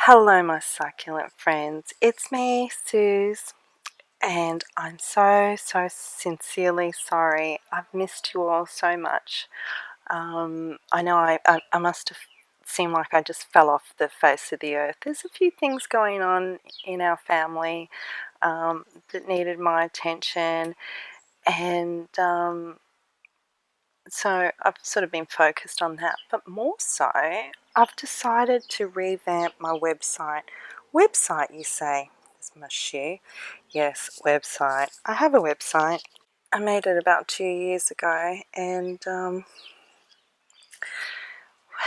Hello, my succulent friends. It's me, Suze, and I'm so sincerely sorry. I've missed you all so much. I know I must have seemed like I just fell off the face of the earth. There's a few things going on in our family that needed my attention, and so I've sort of been focused on that. But more so, I've decided to revamp my website. Website, you say? There's my shoe. Yes, website. I have a website. I made it about 2 years ago, and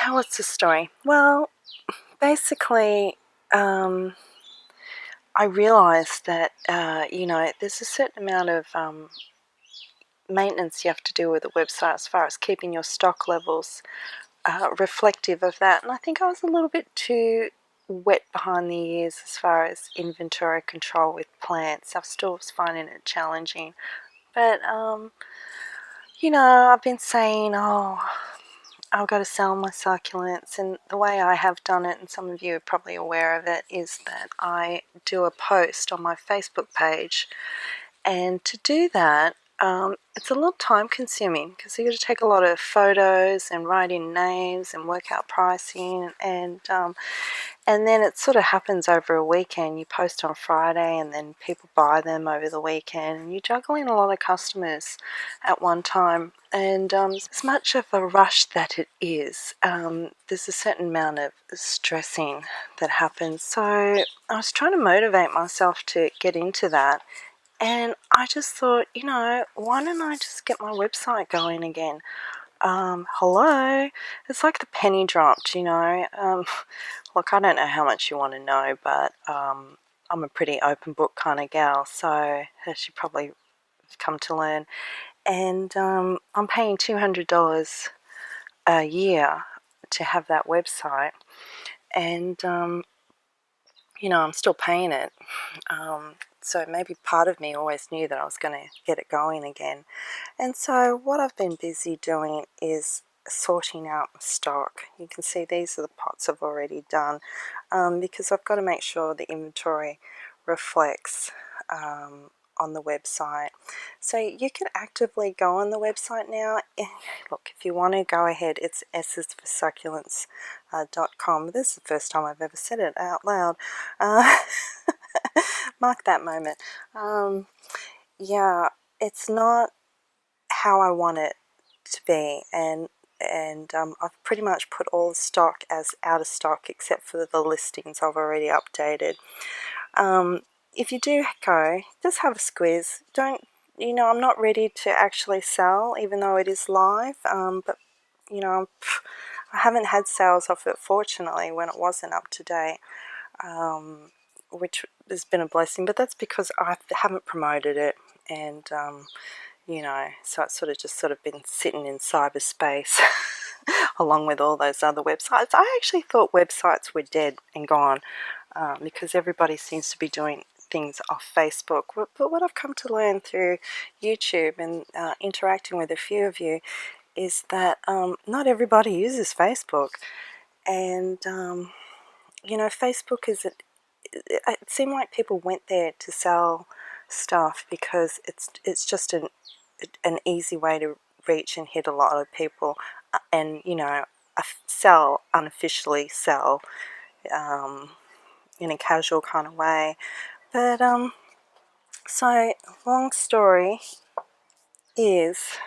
what's the story? Well, basically, I realised that there's a certain amount of maintenance you have to do with a website as far as keeping your stock levels reflective of that, and I think I was a little bit too wet behind the ears as far as inventory control with plants. I still was finding it challenging, but I've been saying, I've got to sell my succulents, and the way I have done it, and some of you are probably aware of it, is that I do a post on my Facebook page, and to do that, it's a little time consuming because you've got to take a lot of photos and write in names and work out pricing, and then it sort of happens over a weekend. You post on Friday and then people buy them over the weekend, and you're juggling a lot of customers at one time. And as much of a rush that it is, there's a certain amount of stressing that happens. So I was trying to motivate myself to get into that. And I just thought, why don't I just get my website going again? Hello? It's like the penny dropped. Look, I don't know how much you want to know, but I'm a pretty open book kind of gal, so as you probably come to learn. And I'm paying $200 a year to have that website. And, I'm still paying it. So maybe part of me always knew that I was going to get it going again. And so what I've been busy doing is sorting out my stock. You can see these are the pots I've already done, because I've got to make sure the inventory reflects on the website. So you can actively go on the website now. Look, if you want to go ahead, it's sisforsucculents.com. This is the first time I've ever said it out loud. Mark that moment. Yeah, it's not how I want it to be, and I've pretty much put all the stock as out of stock except for the listings I've already updated. If you do go, just have a squeeze. Don't, I'm not ready to actually sell, even though it is live, but I haven't had sales off it, fortunately, when it wasn't up to date, which has been a blessing, but that's because I haven't promoted it, and so it's sort of been sitting in cyberspace along with all those other websites. I actually thought websites were dead and gone, because everybody seems to be doing things off Facebook. But what I've come to learn through YouTube and interacting with a few of you is that not everybody uses Facebook, and Facebook it seemed like people went there to sell stuff because it's just an easy way to reach and hit a lot of people, and unofficially sell in a casual kind of way. But so long story is,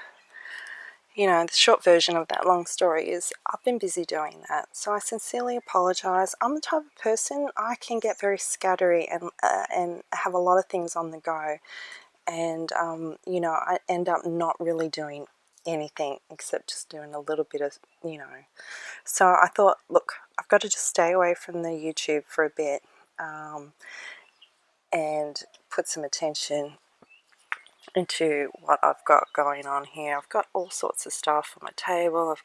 the short version of that long story is I've been busy doing that. So I sincerely apologize. I'm the type of person, I can get very scattery and have a lot of things on the go, and I end up not really doing anything except just doing a little bit of, So I thought, look, I've got to just stay away from the YouTube for a bit, and put some attention into what I've got going on here. I've got all sorts of stuff on my table.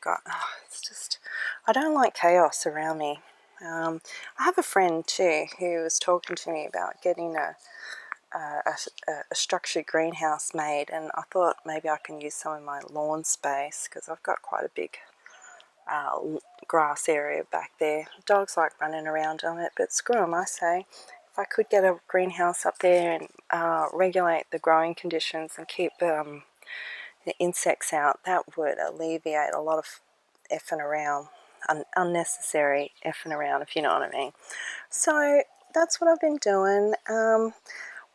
I don't like chaos around me. I have a friend too who was talking to me about getting a structured greenhouse made, and I thought maybe I can use some of my lawn space because I've got quite a big grass area back there. Dogs like running around on it, but screw them, I say. If I could get a greenhouse up there and regulate the growing conditions and keep the insects out, that would alleviate a lot of effing around, unnecessary effing around, if you know what I mean. So that's what I've been doing.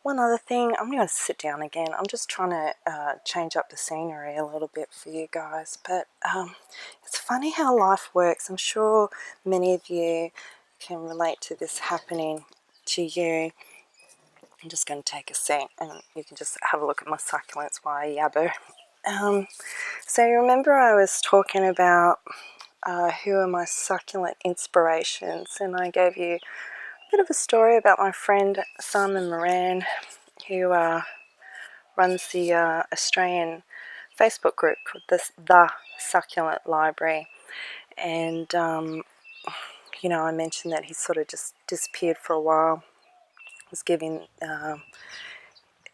One other thing, I'm going to sit down again. I'm just trying to change up the scenery a little bit for you guys. But it's funny how life works. I'm sure many of you can relate to this happening to you. I'm just going to take a sec and you can just have a look at my succulents while I yabber. So you remember I was talking about who are my succulent inspirations, and I gave you a bit of a story about my friend Simon Moran, who runs the Australian Facebook group called the Succulent Library. And you know, I mentioned that he sort of just disappeared for a while. Was giving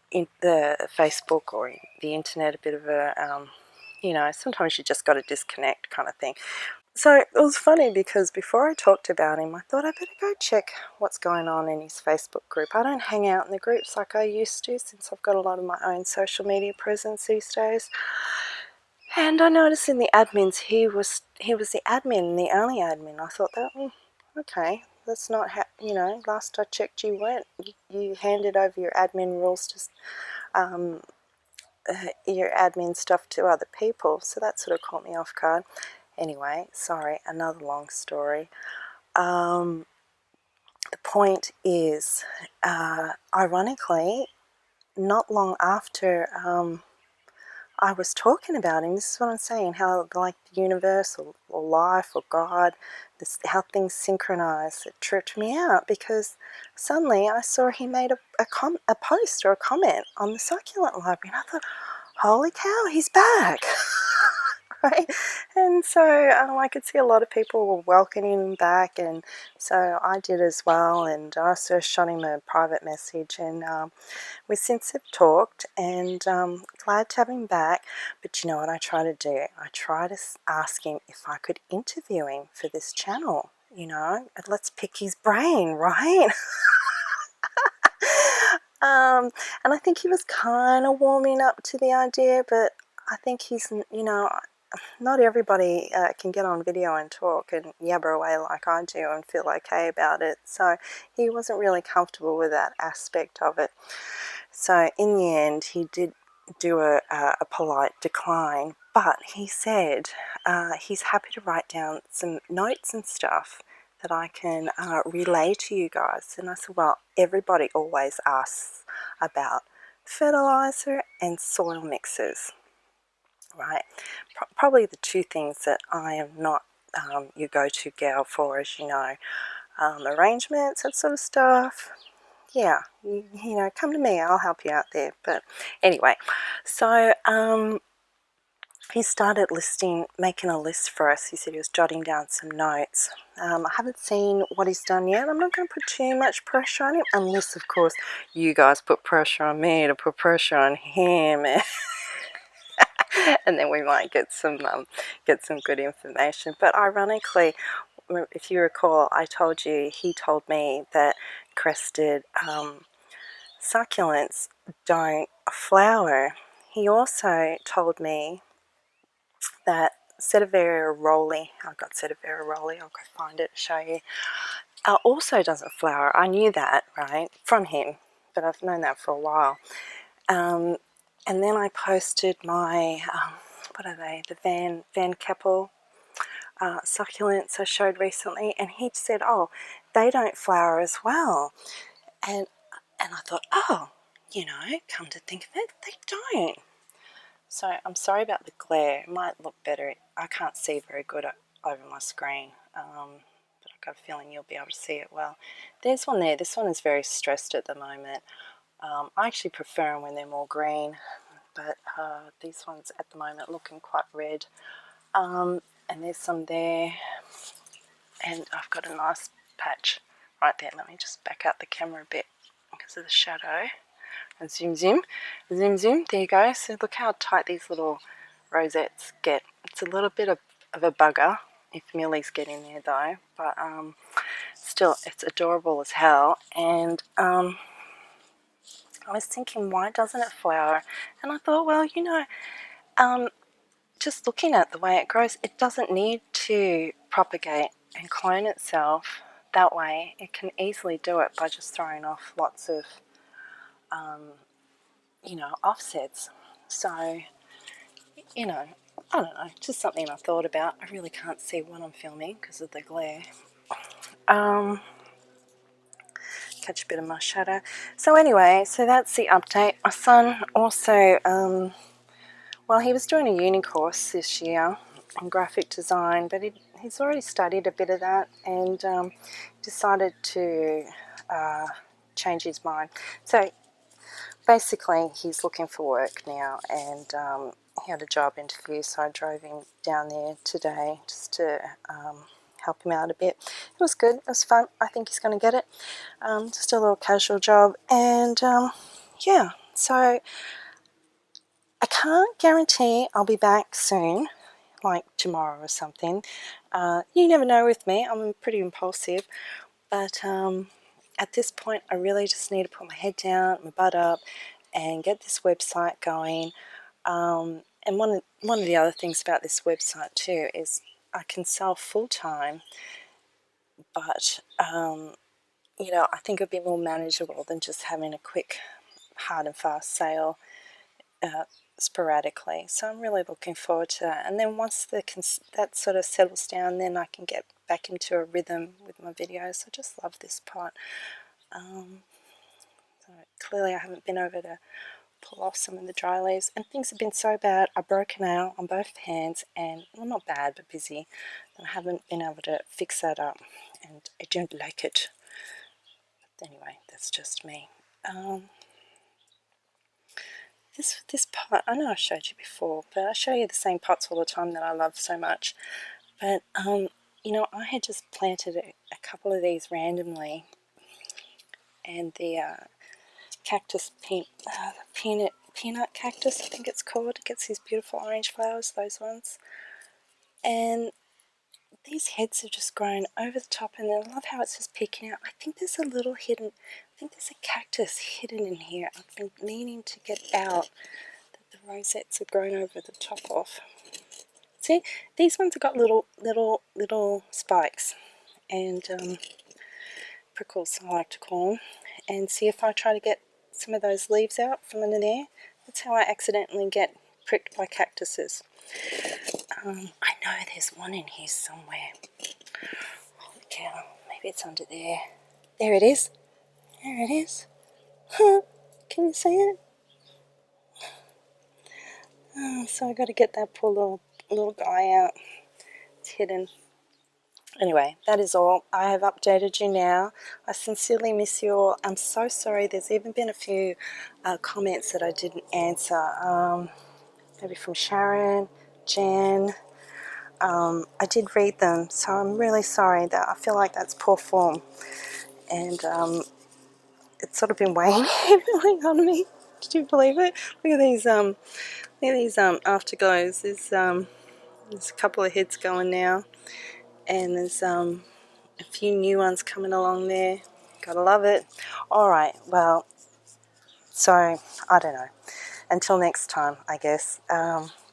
in the Facebook or the internet a bit of a you know, sometimes you just got to disconnect kind of thing. So it was funny because before I talked about him, I thought I better go check what's going on in his Facebook group. I don't hang out in the groups like I used to, since I've got a lot of my own social media presence these days. And I noticed in the admins, he was the admin, the only admin. I thought that, okay, that's not how, you know, last I checked you weren't. You handed over your admin rules to your admin stuff to other people, so that sort of caught me off guard. Anyway, sorry, another long story. The point is, ironically, not long after I was talking about him, this is what I'm saying, how like the universe or life or God, how things synchronize. It tripped me out because suddenly I saw he made a post or a comment on the Succulent Library, and I thought, holy cow, he's back. Right? And so I could see a lot of people were welcoming him back, and so I did as well, and I also shot him a private message, and we since have talked, and glad to have him back. But you know what I try to do? I try to ask him if I could interview him for this channel, you know, and let's pick his brain, right? And I think he was kind of warming up to the idea, but I think he's, you know, not everybody can get on video and talk and yabber away like I do and feel okay about it. So he wasn't really comfortable with that aspect of it. So in the end, he did do a polite decline, but he said he's happy to write down some notes and stuff that I can relay to you guys. And I said, well, everybody always asks about fertilizer and soil mixes, right? Probably the two things that I am not your go-to gal for, as you know. Arrangements, that sort of stuff, yeah, you know, come to me, I'll help you out there. But anyway, so he started making a list for us. He said he was jotting down some notes. I haven't seen what he's done yet. I'm not going to put too much pressure on him, unless, of course, you guys put pressure on me to put pressure on him. And then we might get some good information. But ironically, if you recall, I told you, he told me that crested succulents don't flower. He also told me that Sedivaria rolli, I've got Sedivaria rolli, I'll go find it, show you, also doesn't flower. I knew that, right, from him, but I've known that for a while. And then I posted my, what are they, the Van Keppel succulents I showed recently, and he said, oh, they don't flower as well. And I thought, oh, you know, come to think of it, they don't. So I'm sorry about the glare. It might look better. I can't see very good over my screen, but I've got a feeling you'll be able to see it well. There's one there. This one is very stressed at the moment. I actually prefer them when they're more green, but these ones at the moment looking quite red. And there's some there, and I've got a nice patch right there. Let me just back out the camera a bit because of the shadow. And zoom, zoom, zoom, zoom. There you go. So look how tight these little rosettes get. It's a little bit of a bugger, if Millie's getting there though, but still, it's adorable as hell. And I was thinking, why doesn't it flower? And I thought, well, you know, just looking at the way it grows, it doesn't need to propagate and clone itself that way. It can easily do it by just throwing off lots of, you know, offsets. So, you know, I don't know, just something I thought about. I really can't see what I'm filming because of the glare. Catch a bit of my shadow. So anyway, so that's the update. My son also, well, he was doing a uni course this year in graphic design, but he's already studied a bit of that, and decided to change his mind. So basically, he's looking for work now, and he had a job interview, so I drove him down there today just to help him out a bit. It was good. It was fun. I think he's going to get it. Just a little casual job, and yeah, so I can't guarantee I'll be back soon, like tomorrow or something. You never know with me. I'm pretty impulsive, but at this point I really just need to put my head down, my butt up, and get this website going. And one of the other things about this website too is I can sell full-time, but you know, I think it'd be more manageable than just having a quick hard and fast sale sporadically. So I'm really looking forward to that. And then once that sort of settles down, then I can get back into a rhythm with my videos. I just love this part. So clearly I haven't been over to pull off some of the dry leaves, and things have been so bad. I broke a nail on both hands, and well, not bad but busy, and I haven't been able to fix that up, and I don't like it. But anyway, that's just me. This pot, I know I showed you before, but I show you the same pots all the time that I love so much. But you know, I had just planted a couple of these randomly, and the cactus peanut cactus, I think it's called. It gets these beautiful orange flowers, those ones. And these heads have just grown over the top, and I love how it's just peeking out. I think there's a little hidden, I think there's a cactus hidden in here. I've been meaning to get out that the rosettes have grown over the top of. See, these ones have got little spikes and prickles, I like to call them. And see, if I try to get some of those leaves out from under there, that's how I accidentally get pricked by cactuses. I know there's one in here somewhere. Holy cow, maybe it's under there. There it is. There it is. Huh. Can you see it? Oh, so I got to get that poor little guy out. It's hidden. Anyway, that is all. I have updated you now. I sincerely miss you all. I'm so sorry. There's even been a few comments that I didn't answer. Maybe from Sharon, Jen. I did read them, so I'm really sorry. That I feel like that's poor form, and it's sort of been weighing heavily on me. Did you believe it? Look at these afterglows. There's a couple of heads going now, and there's a few new ones coming along there. Gotta love it. Alright, well, so I don't know. Until next time, I guess.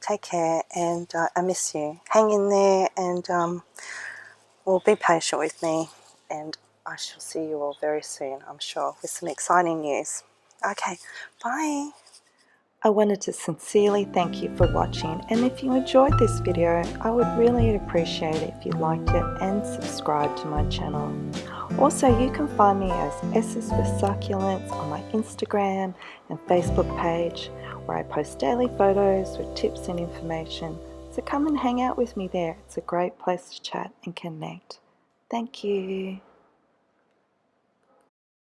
Take care, and I miss you. Hang in there, and well, be patient with me, and I shall see you all very soon, I'm sure, with some exciting news. Okay, bye. I wanted to sincerely thank you for watching, and if you enjoyed this video, I would really appreciate it if you liked it and subscribe to my channel. Also, you can find me as S's for Succulents on my Instagram and Facebook page, where I post daily photos with tips and information. So come and hang out with me there. It's a great place to chat and connect. Thank you.